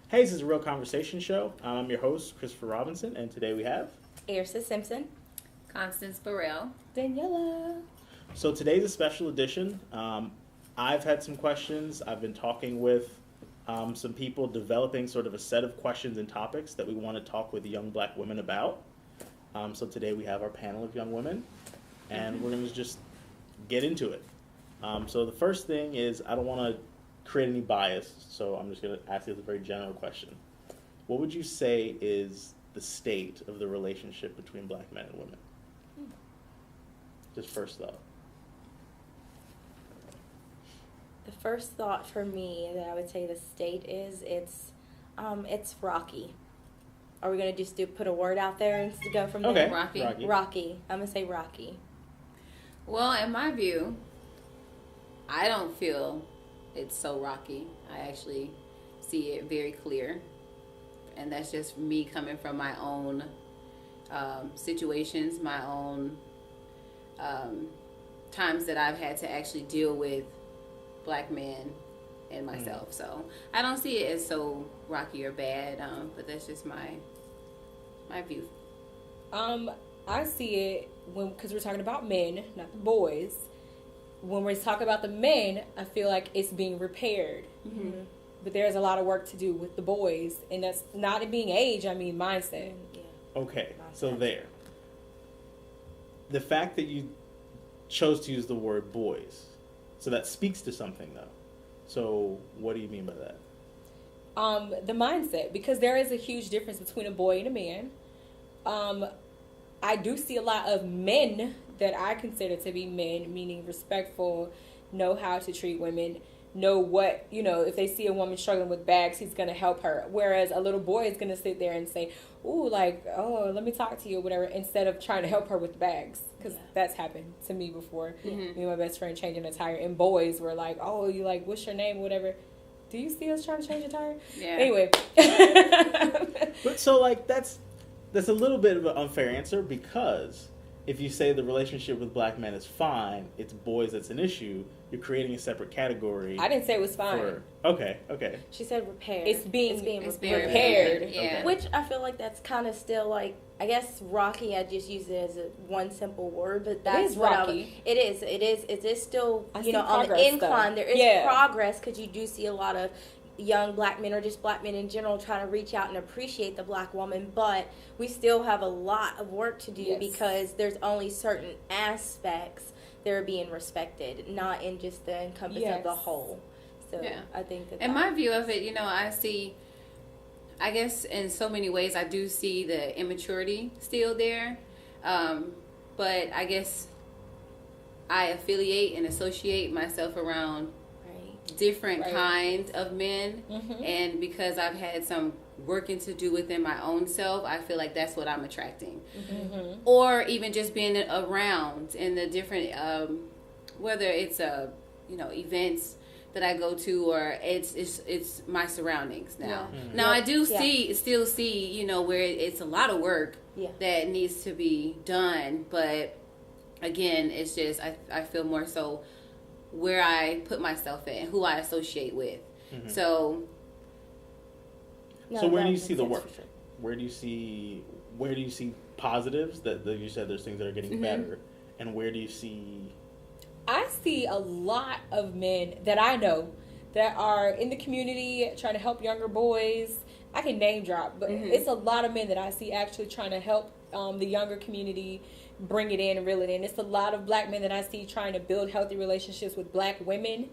Hey, this is a Real Conversation Show. I'm your host, Christopher Robinson, and today we have... Airsa Simpson. Constance Burrell. Daniela. So today's a special edition. I've had some questions. I've been talking with some people, developing sort of a set of questions and topics that we want to talk with young black women about. So today we have our panel of young women, and we're going to just get into it. So the first thing is, I don't want to create any bias, so I'm just going to ask you a very general question. What would you say is the state of the relationship between black men and women? Just first thought. The first thought for me that I would say the state is it's rocky. Are we gonna just put a word out there and go from there? Okay. Rocky. Rocky. I'm gonna say rocky. Well, in my view, I don't feel it's so rocky. I actually see it very clear. And that's just me coming from my own situations, my own times that I've had to actually deal with black men and myself. So I don't see it as so rocky or bad, but that's just my view. I see it because we're talking about men, not the boys. When we talk about the men, I feel like it's being repaired. Mm-hmm. But there's a lot of work to do with the boys, and that's not it being age, I mean mindset. Yeah. Okay, so there. The fact that you chose to use the word boys, so that speaks to something, though. So what do you mean by that? The mindset, because there is a huge difference between a boy and a man. I do see a lot of men that I consider to be men, meaning respectful, know how to treat women, know what, if they see a woman struggling with bags, he's going to help her. Whereas a little boy is going to sit there and say, let me talk to you or whatever, instead of trying to help her with the bags. Because that's happened to me before. Mm-hmm. Me and my best friend changing a tire, and boys were like, what's your name or whatever. Do you see us trying to change a tire? Yeah. Anyway. But so, that's a little bit of an unfair answer, because if you say the relationship with black men is fine, it's boys that's an issue, you're creating a separate category. I didn't say it was fine. Okay. She said repaired. It's being repaired. repaired. Yeah. Okay. Which I feel like that's kind of still I guess rocky. I just use it as one simple word, but that's is what rocky. It is still I see on the progress, incline. though. There is Yeah. progress, because you do see a lot of young black men, or just black men in general, trying to reach out and appreciate the black woman, but we still have a lot of work to do. Yes. Because there's only certain aspects that are being respected, not in just the encompass of the whole. So Yeah. I think that In my view of it, I guess in so many ways I do see the immaturity still there. But I guess I affiliate and associate myself around different kinds of men. Mm-hmm. And because I've had some working to do within my own self, I feel like that's what I'm attracting. Mm-hmm. Or even just being around in the different whether it's events that I go to, or it's my surroundings now. Yeah. Now I do still see where it's a lot of work that needs to be done, but again, it's just I feel more so where I put myself in, who I associate with. Mm-hmm. So where do you see the work? Where do you see positives that you said there's things that are getting better, and where do you see? I see a lot of men that I know that are in the community trying to help younger boys. I can name drop, but it's a lot of men that I see actually trying to help the younger community bring it in and reel it in. It's a lot of black men that I see trying to build healthy relationships with black women.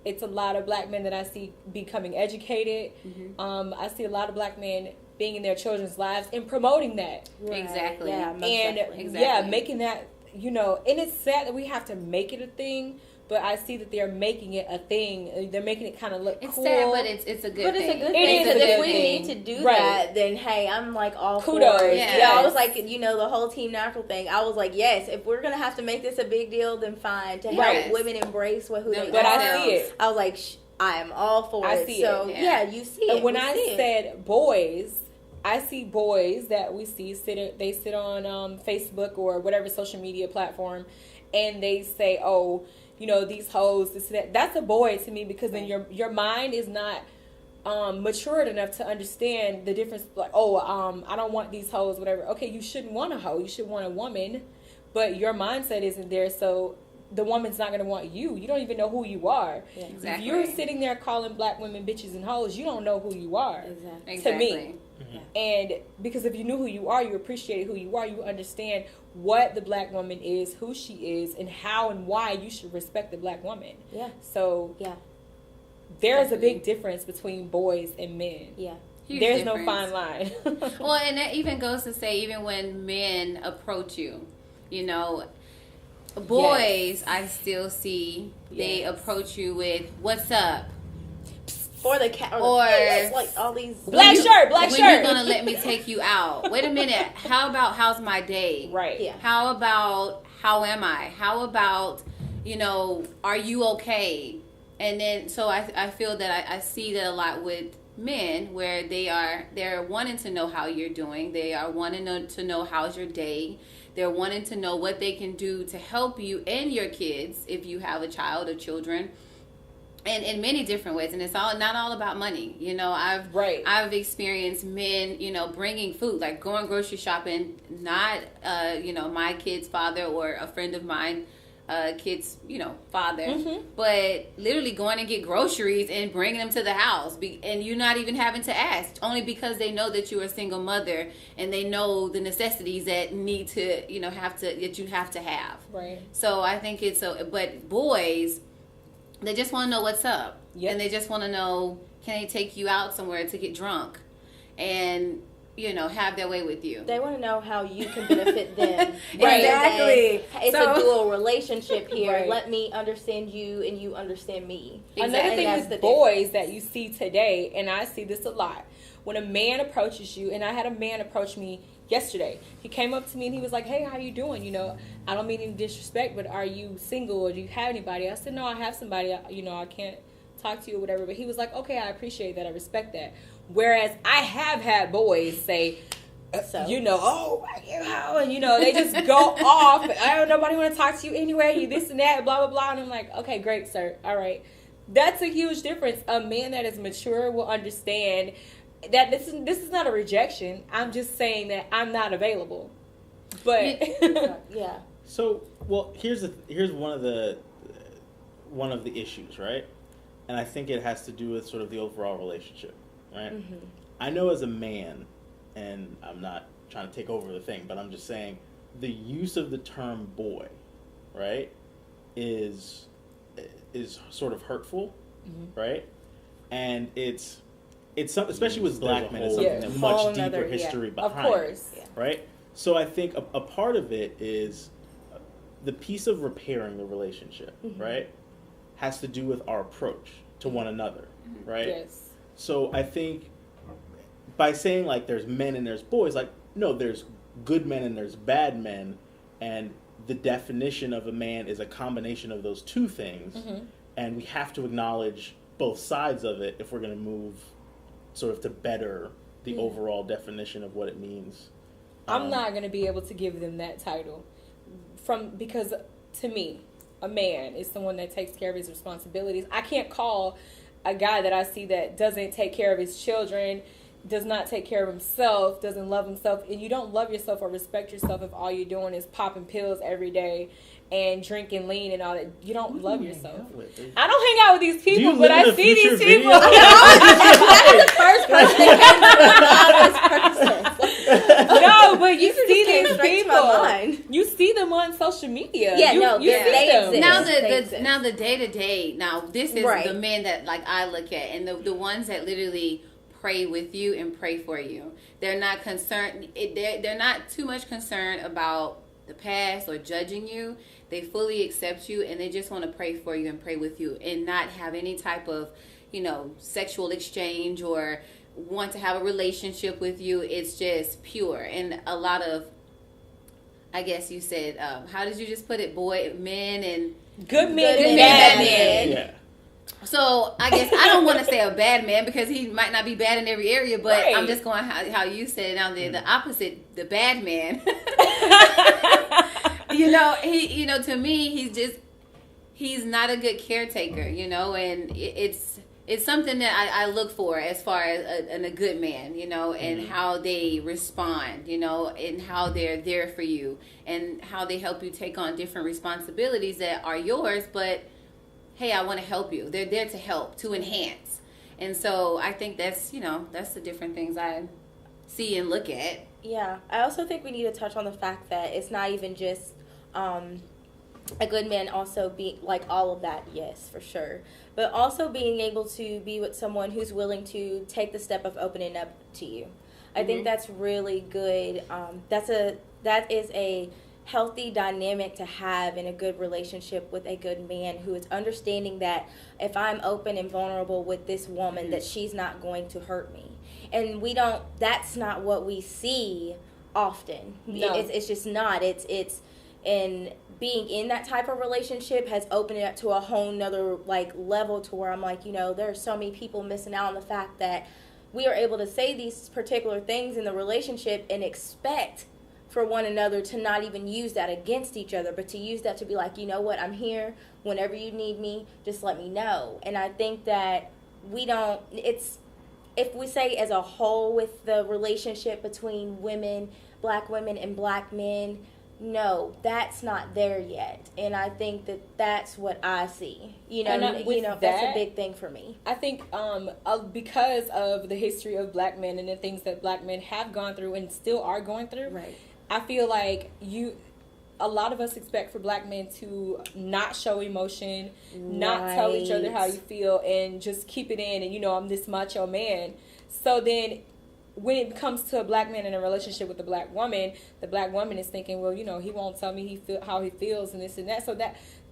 It's a lot of black men that I see becoming educated. I see a lot of black men being in their children's lives and promoting that. Right. Exactly. Yeah, most And definitely. making that, and it's sad that we have to make it a thing, but I see that they're making it a thing. They're making it kind of look it's cool. sad, but it's a good But thing. it's a good It thing. is a Because if good we thing. need to do Right. that, then hey, I'm all Kudos. for it. Yes. Yeah, I was like, the whole Team Natural thing. I was like, yes, if we're gonna have to make this a big deal, then fine. To help Yes. women embrace who they But are. I see it. I was like, I am all for I it. see So it. Yeah. you see it. And when We I see it. said boys, I see boys that we see they sit on Facebook or whatever social media platform, and they say, "Oh, these hoes, this that." That's a boy to me, because then your mind is not matured enough to understand the difference. Like, oh, I don't want these hoes, whatever. Okay, you shouldn't want a hoe. You should want a woman, but your mindset isn't there. So the woman's not going to want you. You don't even know who you are. Yeah. Exactly. If you're sitting there calling black women bitches and hoes, you don't know who you are. Exactly. To me. And because if you knew who you are, you appreciated who you are, you understand what the black woman is, who she is, and how and why you should respect the black woman. Yeah. So Yeah. there's a big difference between boys and men. Yeah. Huge There's difference. no fine line. Well, and that even goes to say, even when men approach you, you know, boys, I still see they Yes. approach you with "What's up?" Or the cat, Or- it's like all these Black shirt, black when shirt. you gonna let me take you out? Wait a minute. How about how's my day? Right. Yeah. How about how am I? How about, you know, are you okay? And then so I feel that I see that a lot with men, where they're wanting to know how you're doing. They are wanting to know how's your day. They're wanting to know what they can do to help you and your kids if you have a child or children. And in many different ways, and it's not all about money. You know, I've experienced men, you know, bringing food, like going grocery shopping, not you know, my kid's father or a friend of mine, kid's, you know, father, but literally going and get groceries and bringing them to the house, and you're not even having to ask, only because they know that you're a single mother and they know the necessities that need to, you know, that you have to have. Right. So I think it's but boys, they just want to know what's up. Yep. And they just want to know, can they take you out somewhere to get drunk and, you know, have their way with you. They want to know how you can benefit them. Right. Exactly. It's So- a dual relationship here. Right. Let me understand you and you understand me. Another Exactly. thing That's with the boys that you see today, and I see this a lot, when a man approaches you, and I had a man approach me yesterday. He came up to me and he was like, "Hey, how you doing? You know, I don't mean any disrespect, but are you single or do you have anybody?" I said, "No, I have somebody. You know, I can't talk to you or whatever." But he was like, "Okay, I appreciate that. I respect that." Whereas I have had boys say, So? you know, "Oh, you know," and you know, they just go off. I don't nobody want to talk to you anyway. You this and that, blah blah blah. And I'm like, "Okay, great, sir. All right." That's a huge difference. A man that is mature will understand that this is not a rejection. I'm just saying that I'm not available. But Yeah. So, well, here's one of the issues, right? And I think it has to do with sort of the overall relationship, right? Mm-hmm. I know as a man, and I'm not trying to take over the thing, but I'm just saying the use of the term boy, right, is sort of hurtful, right? And it's something, especially with black men, it's something that whole much deeper nother- history of behind, course. Yeah. right? So I think a part of it is the piece of repairing the relationship, right, has to do with our approach to one another, right? yes. So I think by saying like there's men and there's boys, like no, there's good men and there's bad men, and the definition of a man is a combination of those two things, and we have to acknowledge both sides of it if we're going to move sort of to better the overall definition of what it means. I'm not going to be able to give them that title because to me, a man is someone that takes care of his responsibilities. I can't call a guy that I see that doesn't take care of his children, does not take care of himself, doesn't love himself, and you don't love yourself or respect yourself if all you're doing is popping pills every day and drinking lean and all that. You don't love yourself. I don't hang out with these people, but I see these people. That's the first person that came to my mind. No, but you just see came these straight to people. my mind. You see them on social media. Yeah, you, no, you they see them. exist. Now They exist. now the day to day. Now this is Right. the men that like I look at, and the ones that literally pray with you and pray for you. They're not concerned. They're not too much concerned about the past or judging you. They fully accept you, and they just want to pray for you and pray with you, and not have any type of, you know, sexual exchange or want to have a relationship with you. It's just pure. And a lot of, I guess you said, how did you just put it? Men and Good men Good and men, bad bad men. men. Yeah. so I guess I don't want to say a bad man because he might not be bad in every area, but Right. I'm just going how you said it. Now the opposite, the bad man. to me he's not a good caretaker, and it's it's something that I look for as far as a good man, you know, and how they respond, you know, and how they're there for you and how they help you take on different responsibilities that are yours, but hey, I want to help you. They're there to help, to enhance. And so I think that's, you know, that's the different things I see and look at. Yeah. I also think we need to touch on the fact that it's not even just a good man also be like all of that, yes, for sure. But also being able to be with someone who's willing to take the step of opening up to you. I think that's really good. That is a healthy dynamic to have in a good relationship with a good man who is understanding that if I'm open and vulnerable with this woman, that she's not going to hurt me. And that's not what we see often. No. It's just not. And being in that type of relationship has opened it up to a whole nother like level to where I'm like, you know, there are so many people missing out on the fact that we are able to say these particular things in the relationship and expect for one another to not even use that against each other, but to use that to be like, you know what, I'm here whenever you need me, just let me know. And I think that if we say as a whole with the relationship between black women and black men, no, that's not there yet. And I think that that's what I see. That's a big thing for me. I think because of the history of black men and the things that black men have gone through and still are going through, right. I feel like a lot of us expect for black men to not show emotion, not tell each other how you feel, and just keep it in. And, I'm this macho man. So then when it comes to a black man in a relationship with a black woman, the black woman is thinking, well, he won't tell me how he feels and this and that. So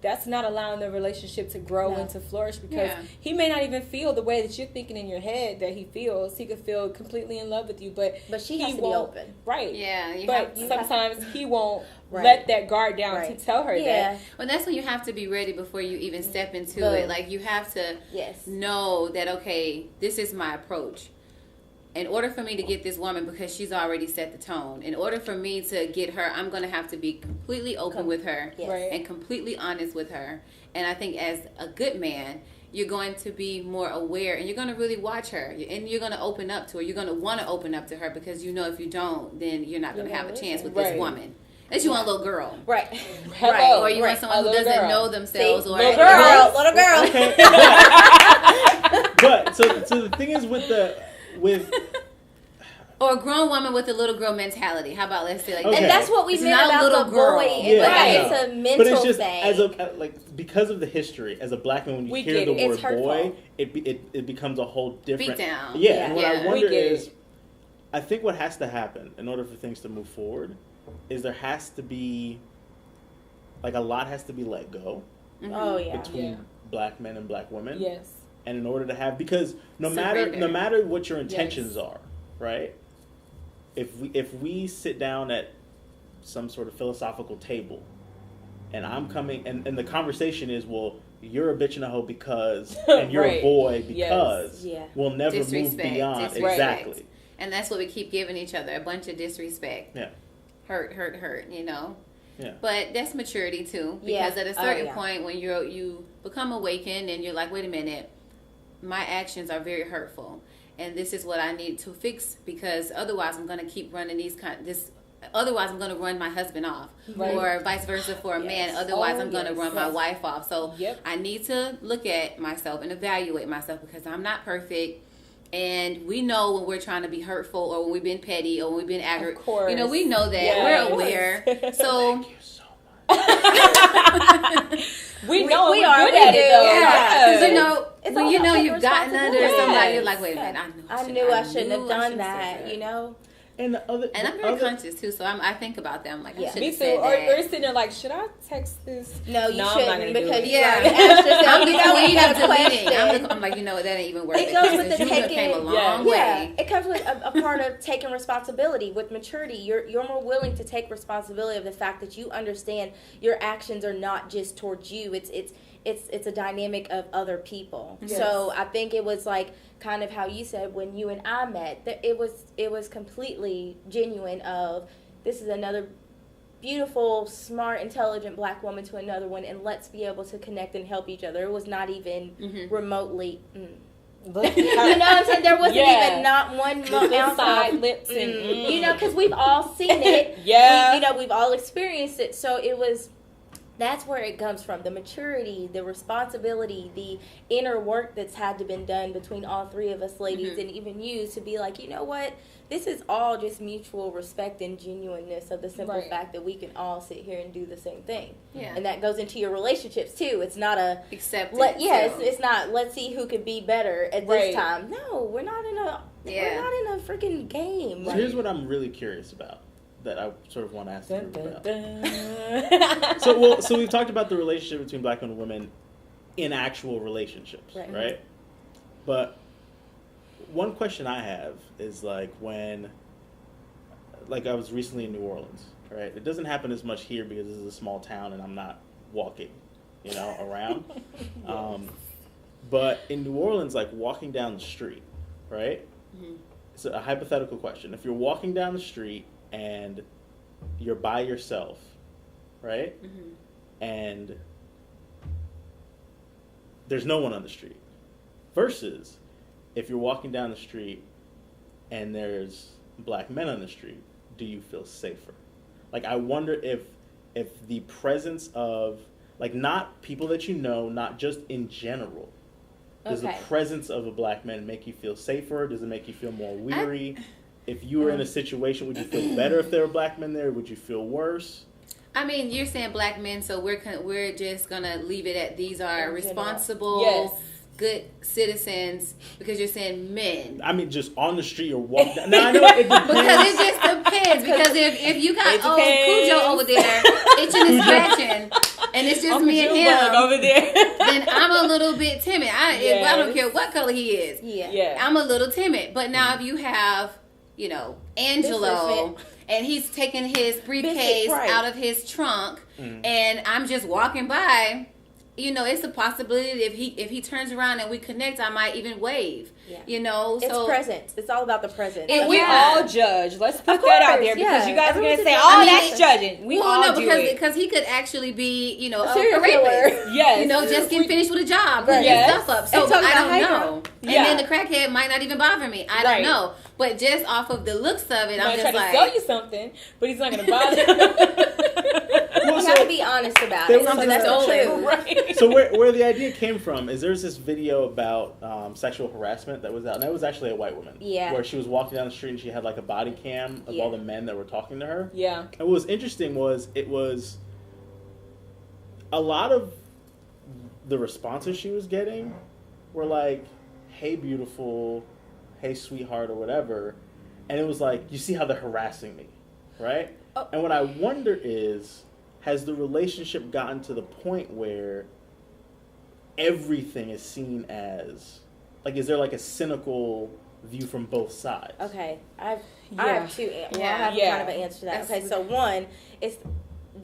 that's not allowing the relationship to grow and to flourish, because he may not even feel the way that you're thinking in your head that he feels. He could feel completely in love with you, but she has to be open. Right. Yeah. But sometimes he won't let that guard down to tell her that. Well, that's when you have to be ready before you even step into it. Like, you have to know that, okay, this is my approach. In order for me to get this woman, because she's already set the tone, in order for me to get her, I'm going to have to be completely open with her and completely honest with her. And I think as a good man, you're going to be more aware, and you're going to really watch her, and you're going to open up to her. You're going to want to open up to her, because if you don't, then you're not going to have a chance with this woman. Unless you want a little girl. Right. Right. Or you want someone who doesn't know themselves. Or little girl. Okay. But, so the thing is or a grown woman with a little girl mentality. How about, let's say like that? And that's what we meant about the boy. It's a mental but it's just thing. Because of the history, as a black man, when you hear the word boy, it becomes a whole different. Beat down. Yeah. And what I wonder is, I think what has to happen in order for things to move forward is there has to be, a lot has to be let go. Mm-hmm. Oh yeah. Between black men and black women. Yes. And in order to have, because no matter what your intentions are, right? If we sit down at some sort of philosophical table, and I'm coming, and the conversation is, well, you're a bitch and a hoe because, and you're a boy because, we'll never move beyond. Exactly. And that's what we keep giving each other, a bunch of disrespect. Yeah. Hurt, Yeah. But that's maturity too, because at a certain point when you become awakened and you're like, wait a minute, my actions are very hurtful, and this is what I need to fix, because otherwise I'm going to keep running otherwise I'm going to run my husband off, or vice versa for a man. Otherwise I'm going to run my wife off. So I need to look at myself and evaluate myself, because I'm not perfect. And we know when we're trying to be hurtful, or when we've been petty, or when we've been angry. Of course. We know that. We're aware. So thank you so much. we know we we're are. good at it, though. Yeah. It's when you've gotten under responsibility. somebody, you're like, wait a minute, I knew I shouldn't have done that. And I'm very conscious too, so I think about them. Like, I should Me have too. said Or that. you're sitting there like, should I text this? No, you I'm not gonna shouldn't, do because it. you already asked yourself. I'm the queen of question. deleting. I'm like, that ain't even worth it. It goes with the You taking. came a long way. It comes with a part of taking responsibility. With maturity, you're more willing to take responsibility of the fact that you understand your actions are not just towards you. It's a dynamic of other people. Yes. So I think it was like kind of how you said when you and I met, that it was completely genuine of, this is another beautiful, smart, intelligent black woman to another one, and let's be able to connect and help each other. It was not even remotely You know what I'm saying? There wasn't even not one ounce side of lips and you know, because we've all seen it. Yeah. You know, we've all experienced it. So it was. That's where it comes from. The maturity, the responsibility, the inner work that's had to been done between all three of us ladies and even you to be like, you know what? This is all just mutual respect and genuineness of the simple fact that we can all sit here and do the same thing. Yeah. And that goes into your relationships too. It's not a acceptance. It's not let's see who could be better at this time. No, we're not in a freaking game. So here's what I'm really curious about. That I sort of want to ask the group about. So we've talked about the relationship between black men and women in actual relationships, right? But one question I have is like I was recently in New Orleans, right? It doesn't happen as much here because this is a small town and I'm not walking, around. But in New Orleans, like walking down the street, right? Mm-hmm. It's a hypothetical question. If you're walking down the street and you're by yourself, right? Mm-hmm. And there's no one on the street. Versus if you're walking down the street and there's black men on the street, do you feel safer? Like, I wonder if the presence of, like, not people that you know, not just in general, does the presence of a black man make you feel safer? Does it make you feel more weary? If you were in a situation, would you feel better if there were black men there? Would you feel worse? I mean, you're saying black men, so we're just gonna leave it at these are responsible, good citizens, because you're saying men. I mean, just on the street or walking down. Now, I know it depends. Because it just depends. Because if you got Cujo over there itching and scratching, and it's just me and him over there, then I'm a little bit timid. I don't care what color he is. Yeah. I'm a little timid. But now if you have, Angelo, and he's taking his briefcase out of his trunk, and I'm just walking by, it's a possibility that if he turns around and we connect, I might even wave. Yeah. It's presence. It's all about the presence. And we all judge. Let's put that out there because you guys are going to say, that's judging. We all do it. Because he could actually be, a rapist. Yes. Just getting finished with a job, putting his stuff up. So I don't know. Yeah. And then the crackhead might not even bother me. I don't know. But just off of the looks of it, I'm just like, to sell you something, but he's not going to bother you. You have to be honest about it. Something that's true. Right. So where the idea came from is there's this video about sexual harassment that was out, and that was actually a white woman. Yeah. Where she was walking down the street and she had like a body cam of all the men that were talking to her. Yeah. And what was interesting was it was a lot of the responses she was getting were like, "Hey, beautiful," "Hey, sweetheart," or whatever. And it was like, you see how they're harassing me, right? Oh. And what I wonder is, has the relationship gotten to the point where everything is seen as, like, is there like a cynical view from both sides? Okay, I have two. I have kind of an answer to that. Okay, so one is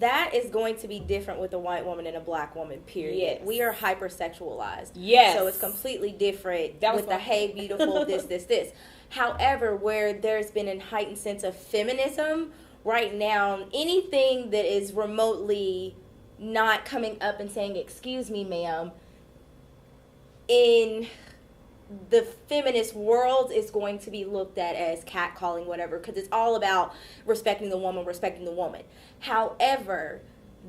that is going to be different with a white woman and a black woman, period. Yes. We are hypersexualized. Yes. So it's completely different with the hey, beautiful, this. However, where there's been a heightened sense of feminism, right now, anything that is remotely not coming up and saying, "Excuse me, ma'am," in the feminist world is going to be looked at as catcalling, whatever, because it's all about respecting the woman. However,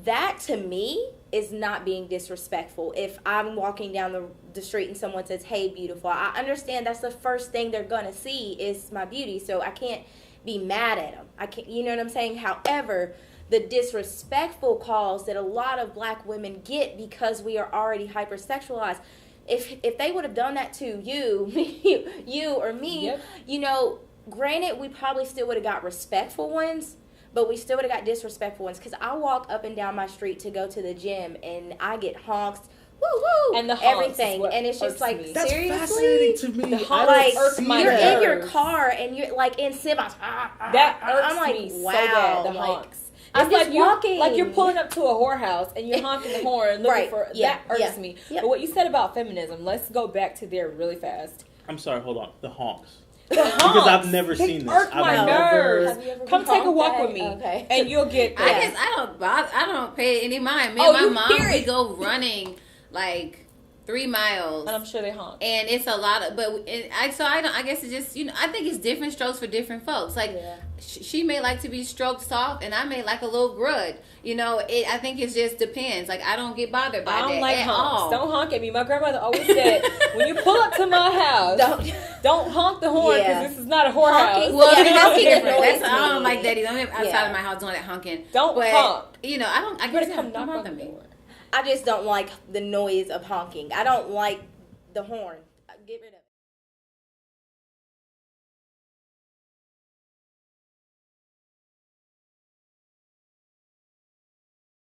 that to me is not being disrespectful. If I'm walking down the street and someone says, "Hey, beautiful," I understand that's the first thing they're going to see is my beauty, so I can't be mad at them. I can't, you know what I'm saying? However, the disrespectful calls that a lot of black women get because we are already hypersexualized, if they would have done that to you or me, granted, we probably still would have got respectful ones, but we still would have got disrespectful ones. Because I walk up and down my street to go to the gym, and I get honks, woo, and the everything, and it's just like, that's seriously, fascinating to me. The honks irk my you're nerves. in your car and you're like in semis. That irks I'm like, me wow, so bad. The like, honks. I'm It's just like you're walking. like you're pulling up to a whorehouse and you're honking the horn looking for that irks me. Yep. But what you said about feminism, let's go back to there really fast. I'm sorry, hold on. The honks. The honks. Because I've never seen this. Irk my nerves. Have you ever Come been take a walk honked with at? me, Okay. and you'll get. I guess I don't pay any mind. Me Oh, and my you mom, hear we it. go running like 3 miles. And I'm sure they honk. And it's a lot of, I guess it's just, I think it's different strokes for different folks. Like, she may like to be stroked soft, and I may like a little grud. I think it just depends. Like, I don't get bothered by that. I don't like honks. All. Don't honk at me. My grandmother always said, when you pull up to my house, don't honk the horn, because this is not a whorehouse. Well, honking different. I don't like that either. I'm outside of my house doing that honking. Don't honk. I guess come knock on me. I just don't like the noise of honking. I don't like the horn. Get rid of it.